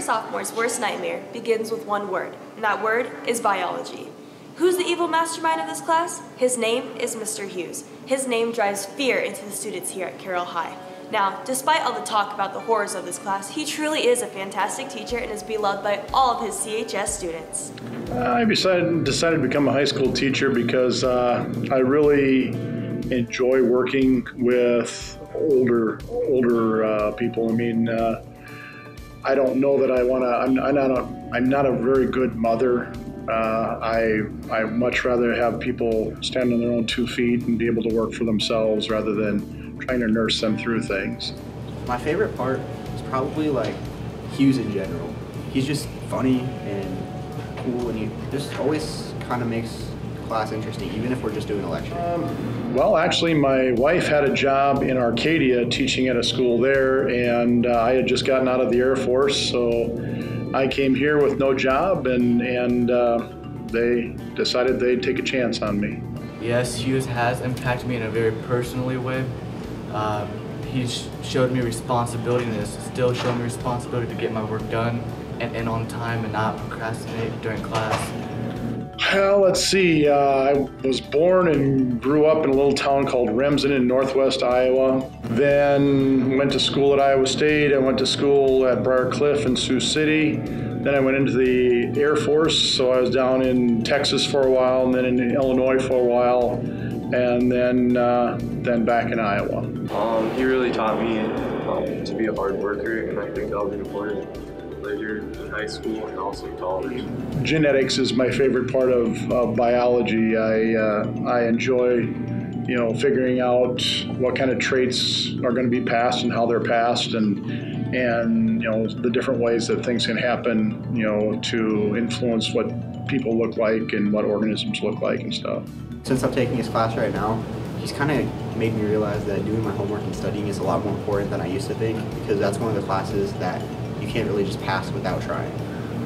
sophomore's worst nightmare begins with one word, and that word is biology. Who's the evil mastermind of this class? His name is Mr. Hughes. His name drives fear into the students here at Carroll High. Now, despite all the talk about the horrors of this class, he truly is a fantastic teacher and is beloved by all of his CHS students. I decided to become a high school teacher because I really enjoy working with older people. I mean, I don't know that I want to. I'm not a very good mother. I much rather have people stand on their own 2 feet and be able to work for themselves rather than trying to nurse them through things. My favorite part is probably like Hughes in general. He's just funny and cool, and he just always kind of makes class interesting, even if we're just doing a lecture. Well, actually, my wife had a job in Arcadia teaching at a school there, and I had just gotten out of the Air Force, so I came here with no job, and they decided they'd take a chance on me. Yes, Hughes has impacted me in a very personally way. He's showed me responsibility, and is still showing me responsibility to get my work done and on time and not procrastinate during class. Well, let's see. I was born and grew up in a little town called Remsen in northwest Iowa. Then went to school at Iowa State. I went to school at Briar Cliff in Sioux City. Then I went into the Air Force, so I was down in Texas for a while, and then in Illinois for a while, and then back in Iowa. He really taught me to be a hard worker, and I think that'll be important later in high school and also college. Genetics is my favorite part of biology. I enjoy, figuring out what kind of traits are going to be passed and how they're passed, and the different ways that things can happen, to influence what people look like and what organisms look like and stuff. Since I'm taking his class right now, he's kind of made me realize that doing my homework and studying is a lot more important than I used to think, because that's one of the classes that you can't really just pass without trying.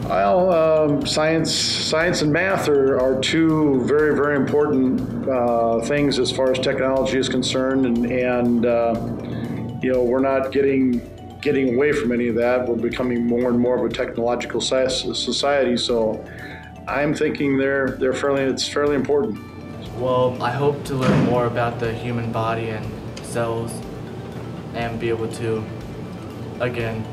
Well, science and math are 2 very, very important things as far as technology is concerned, and we're not getting away from any of that. We're becoming more and more of a technological society, so I'm thinking it's fairly important. Well, I hope to learn more about the human body and cells and be able to, again,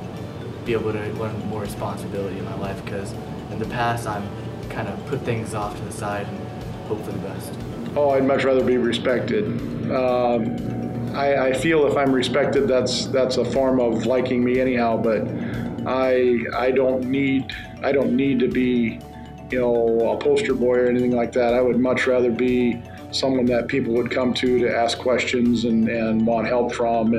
learn more responsibility in my life, because in the past I'm kind of put things off to the side and hope for the best. Oh, I'd much rather be respected. I feel if I'm respected, that's a form of liking me anyhow, but I don't need to be, a poster boy or anything like that. I would much rather be someone that people would come to ask questions and want help from,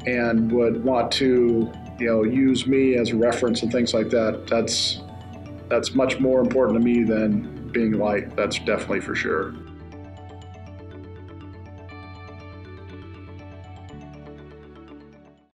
and would want to use me as a reference and things like that. That's much more important to me than being liked. That's definitely for sure.